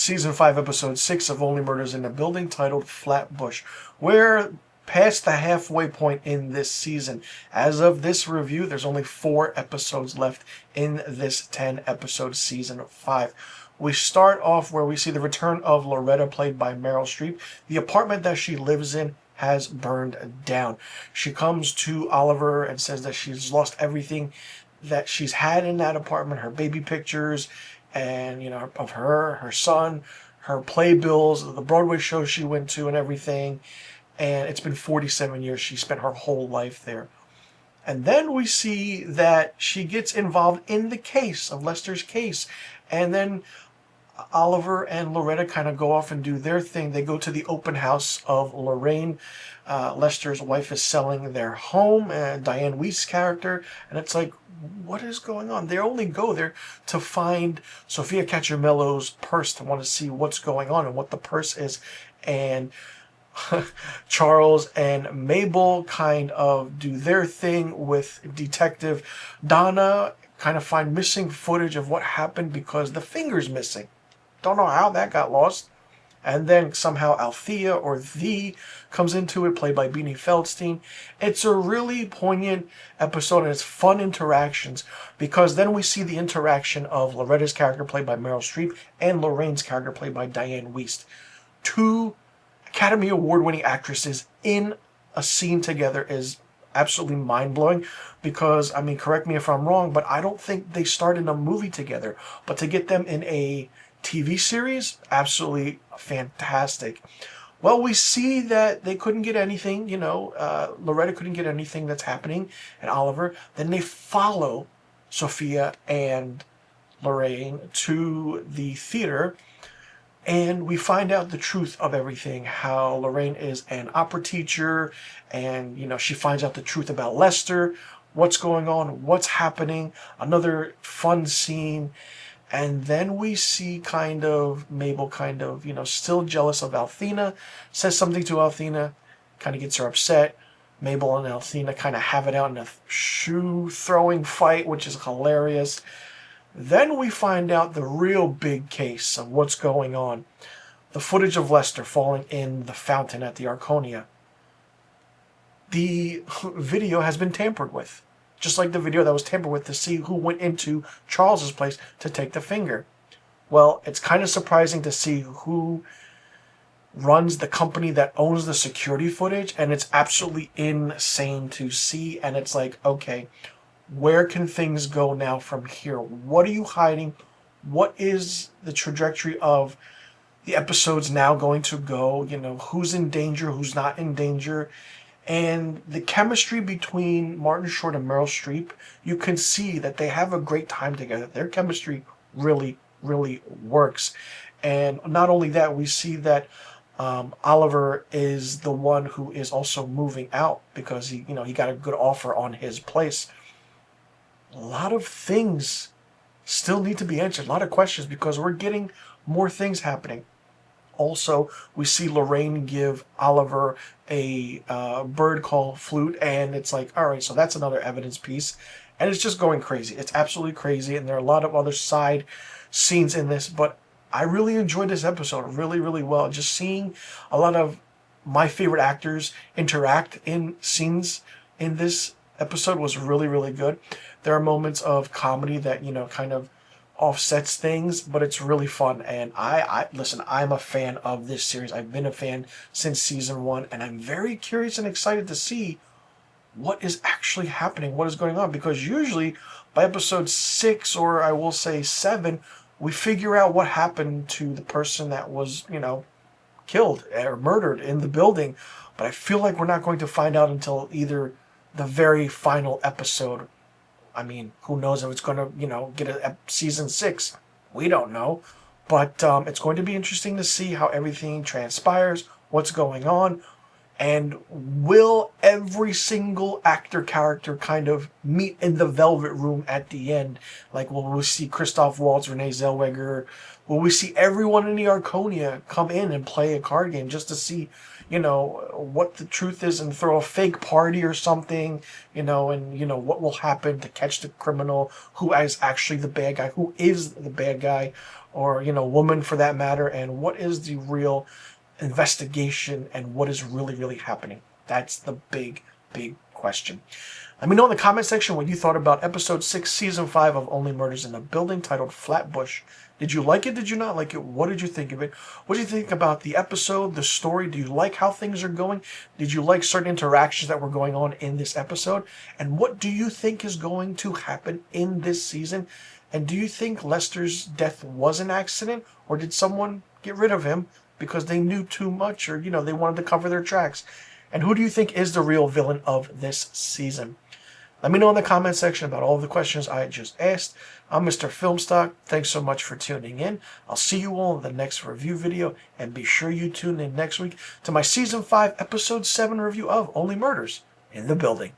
Season 5, Episode 6 of Only Murders in the Building, titled Flatbush. We're past the halfway point in this season. As of this review, there's only 4 episodes left in this 10-episode Season 5. We start off where we see the return of Loretta, played by Meryl Streep. The apartment that she lives in has burned down. She comes to Oliver and says that she's lost everything that she's had in that apartment, her baby pictures, and of her son, her playbills, the Broadway shows she went to, and everything. And it's been 47 years. She spent her whole life there. And then we see that she gets involved in the case of Lester's case, and then Oliver and Loretta kind of go off and do their thing. They go to the open house of Lorraine. Lester's wife is selling their home, and Diane Weist's character, and it's like, what is going on? They only go there to find Sophia Cacciamello's purse, to want to see what's going on and what the purse is. And Charles and Mabel kind of do their thing with Detective Donna, kind of find missing footage of what happened because the finger's missing. Don't know how that got lost. And then somehow Althea, or The, comes into it, played by Beanie Feldstein. It's a really poignant episode, and it's fun interactions, because then we see the interaction of Loretta's character, played by Meryl Streep, and Lorraine's character, played by Diane Wiest. 2 Academy Award-winning actresses in a scene together is absolutely mind-blowing, because, I mean, correct me if I'm wrong, but I don't think they starred in a movie together. But to get them in a TV series, absolutely fantastic. Well, we see that they couldn't get anything, Loretta couldn't get anything that's happening, and Oliver. Then they follow Sophia and Lorraine to the theater, and we find out the truth of everything, how Lorraine is an opera teacher, and, she finds out the truth about Lester, what's going on, what's happening, another fun scene. And then we see Mabel still jealous of Althea, says something to Althea, kind of gets her upset. Mabel and Althea kind of have it out in a shoe-throwing fight, which is hilarious. Then we find out the real big case of what's going on. The footage of Lester falling in the fountain at the Arconia. The video has been tampered with. Just like the video that was tampered with to see who went into Charles's place to take the finger. Well, it's kind of surprising to see who runs the company that owns the security footage, and it's absolutely insane to see. And it's like, okay, where can things go now from here? What are you hiding? What is the trajectory of the episodes now going to go? Who's in danger, who's not in danger? And the chemistry between Martin Short and Meryl Streep, you can see that they have a great time together. Their chemistry really, really works. And not only that, we see that Oliver is the one who is also moving out because he got a good offer on his place. A lot of things still need to be answered. A lot of questions, because we're getting more things happening. Also, we see Lorraine give Oliver a bird call flute, and it's like, all right, so that's another evidence piece. And it's just going crazy. It's absolutely crazy, and there are a lot of other side scenes in this, but I really enjoyed this episode really, really well. Just seeing a lot of my favorite actors interact in scenes in this episode was really, really good. There are moments of comedy that, kind of offsets things, but it's really fun. And listen, I'm a fan of this series. I've been a fan since season 1, and I'm very curious and excited to see what is actually happening, what is going on, because usually by episode 6, or I will say 7, we figure out what happened to the person that was, killed or murdered in the building. But I feel like we're not going to find out until either the very final episode. I mean, who knows if it's going to, get a season 6. We don't know. But it's going to be interesting to see how everything transpires, what's going on, and will every single actor character kind of meet in the Velvet Room at the end? Like, will we see Christoph Waltz, Renee Zellweger? Will we see everyone in the Arconia come in and play a card game just to see, what the truth is, and throw a fake party or something, and, what will happen to catch the criminal, who is actually the bad guy, who is the bad guy, or woman for that matter, and what is the real investigation and what is really happening? That's the big question. Let me know in the comment section what you thought about episode 6, season 5 of Only Murders in the Building, titled Flatbush. Did you like it? Did you not like it? What did you think of it? What did you think about the episode, the story? Do you like how things are going? Did you like certain interactions that were going on in this episode? And what do you think is going to happen in this season? And do you think Lester's death was an accident, or did someone get rid of him because they knew too much, or they wanted to cover their tracks? And who do you think is the real villain of this season? Let me know in the comment section about all of the questions I just asked. I'm Mr. Filmstock. Thanks so much for tuning in. I'll see you all in the next review video, and be sure you tune in next week to my Season 5, Episode 7 review of Only Murders in the Building.